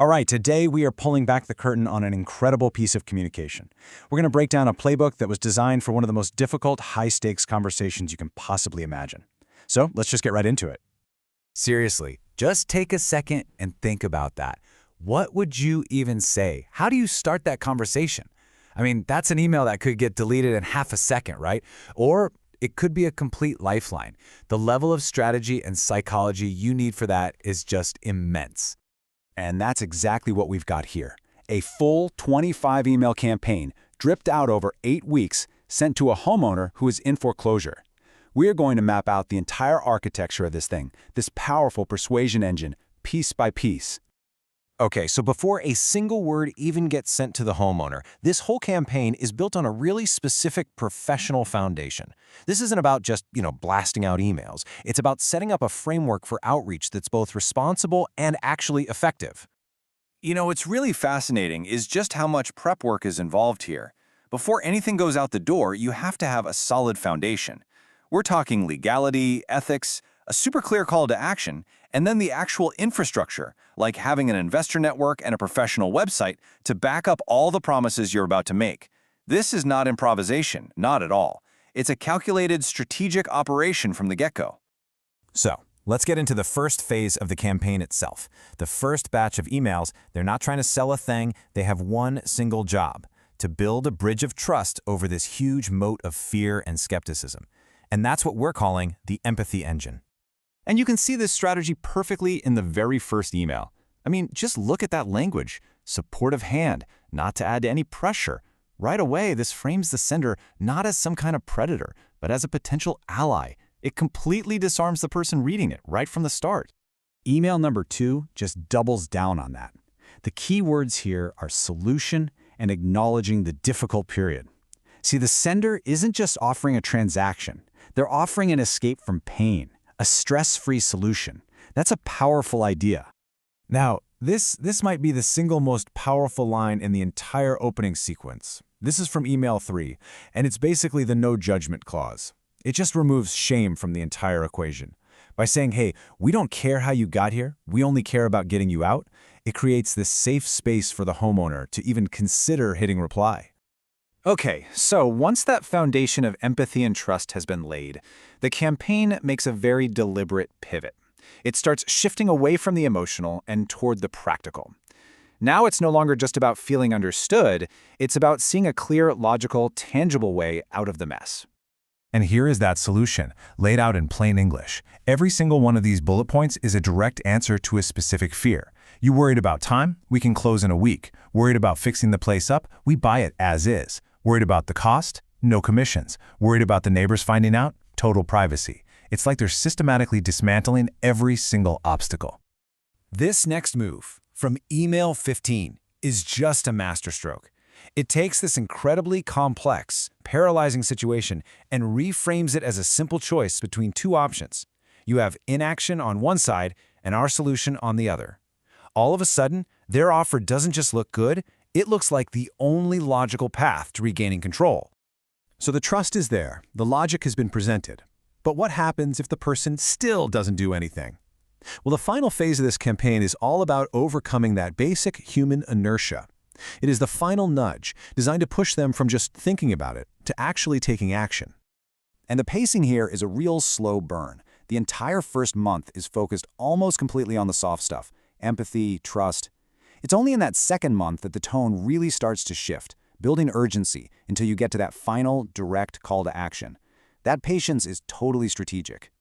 All right, today we are pulling back the curtain on an incredible piece of communication. We're going to break down a playbook that was designed for one of the most difficult, high-stakes conversations you can possibly imagine. So let's just get right into it. Seriously, just take a second and think about that. What would you even say? How do you start that conversation? I mean, that's an email that could get deleted in half a second, right? Or it could be a complete lifeline. The level of strategy and psychology you need for that is just immense. And that's exactly what we've got here. A full 25-email campaign, dripped out over 8 weeks, sent to a homeowner who is in foreclosure. We're going to map out the entire architecture of this thing, this powerful persuasion engine, piece by piece. Okay, so before a single word even gets sent to the homeowner, this whole campaign is built on a really specific professional foundation. This isn't about just, blasting out emails. It's about setting up a framework for outreach that's both responsible and actually effective. What's really fascinating is just how much prep work is involved here. Before anything goes out the door, you have to have a solid foundation. We're talking legality, ethics, a super clear call to action, and then the actual infrastructure, like having an investor network and a professional website to back up all the promises you're about to make. This is not improvisation, not at all. It's a calculated, strategic operation from the get-go. So, let's get into the first phase of the campaign itself. The first batch of emails, they're not trying to sell a thing, they have one single job: to build a bridge of trust over this huge moat of fear and skepticism. And that's what we're calling the empathy engine. And you can see this strategy perfectly in the very first email. I mean, just look at that language. Supportive hand, not to add to any pressure. Right away, this frames the sender not as some kind of predator, but as a potential ally. It completely disarms the person reading it right from the start. Email number 2 just doubles down on that. The key words here are solution and acknowledging the difficult period. See, the sender isn't just offering a transaction. They're offering an escape from pain, a stress-free solution. That's a powerful idea. Now, this might be the single most powerful line in the entire opening sequence. This is from email 3, and it's basically the no judgment clause. It just removes shame from the entire equation. By saying, hey, we don't care how you got here, we only care about getting you out, it creates this safe space for the homeowner to even consider hitting reply. Okay, so once that foundation of empathy and trust has been laid, the campaign makes a very deliberate pivot. It starts shifting away from the emotional and toward the practical. Now it's no longer just about feeling understood, it's about seeing a clear, logical, tangible way out of the mess. And here is that solution, laid out in plain English. Every single one of these bullet points is a direct answer to a specific fear. You worried about time? We can close in a week. Worried about fixing the place up? We buy it as is. Worried about the cost? No commissions. Worried about the neighbors finding out? Total privacy. It's like they're systematically dismantling every single obstacle. This next move, from email 15, is just a masterstroke. It takes this incredibly complex, paralyzing situation and reframes it as a simple choice between two options. You have inaction on one side and our solution on the other. All of a sudden, their offer doesn't just look good, it looks like the only logical path to regaining control. So the trust is there, the logic has been presented. But what happens if the person still doesn't do anything? Well, the final phase of this campaign is all about overcoming that basic human inertia. It is the final nudge, designed to push them from just thinking about it to actually taking action. And the pacing here is a real slow burn. The entire first month is focused almost completely on the soft stuff: empathy, trust. It's only in that second month that the tone really starts to shift, building urgency until you get to that final, direct call to action. That patience is totally strategic.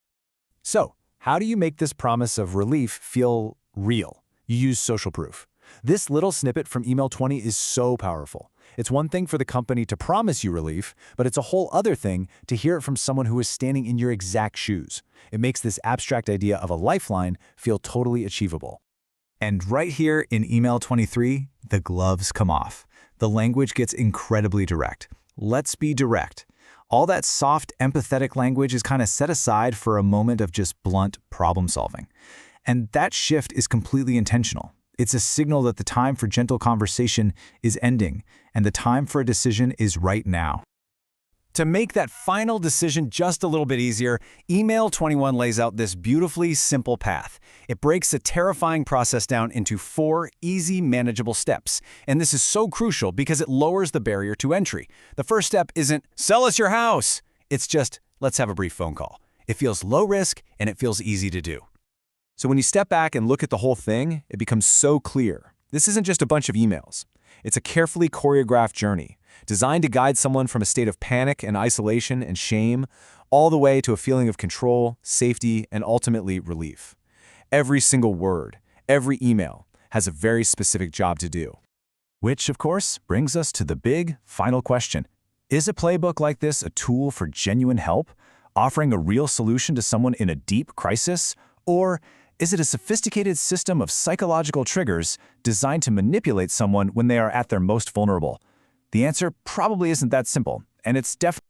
So, how do you make this promise of relief feel real? You use social proof. This little snippet from email 20 is so powerful. It's one thing for the company to promise you relief, but it's a whole other thing to hear it from someone who is standing in your exact shoes. It makes this abstract idea of a lifeline feel totally achievable. And right here in email 23, the gloves come off. The language gets incredibly direct. Let's be direct. All that soft, empathetic language is kind of set aside for a moment of just blunt problem solving. And that shift is completely intentional. It's a signal that the time for gentle conversation is ending, and the time for a decision is right now. To make that final decision just a little bit easier, Email 21 lays out this beautifully simple path. It breaks the terrifying process down into 4 easy, manageable steps. And this is so crucial because it lowers the barrier to entry. The first step isn't, sell us your house. It's just, let's have a brief phone call. It feels low risk and it feels easy to do. So when you step back and look at the whole thing, it becomes so clear. This isn't just a bunch of emails. It's a carefully choreographed journey, designed to guide someone from a state of panic and isolation and shame, all the way to a feeling of control, safety, and ultimately relief. Every single word, every email, has a very specific job to do. Which, of course, brings us to the big, final question. Is a playbook like this a tool for genuine help, offering a real solution to someone in a deep crisis? Or is it a sophisticated system of psychological triggers designed to manipulate someone when they are at their most vulnerable? The answer probably isn't that simple, and it's definitely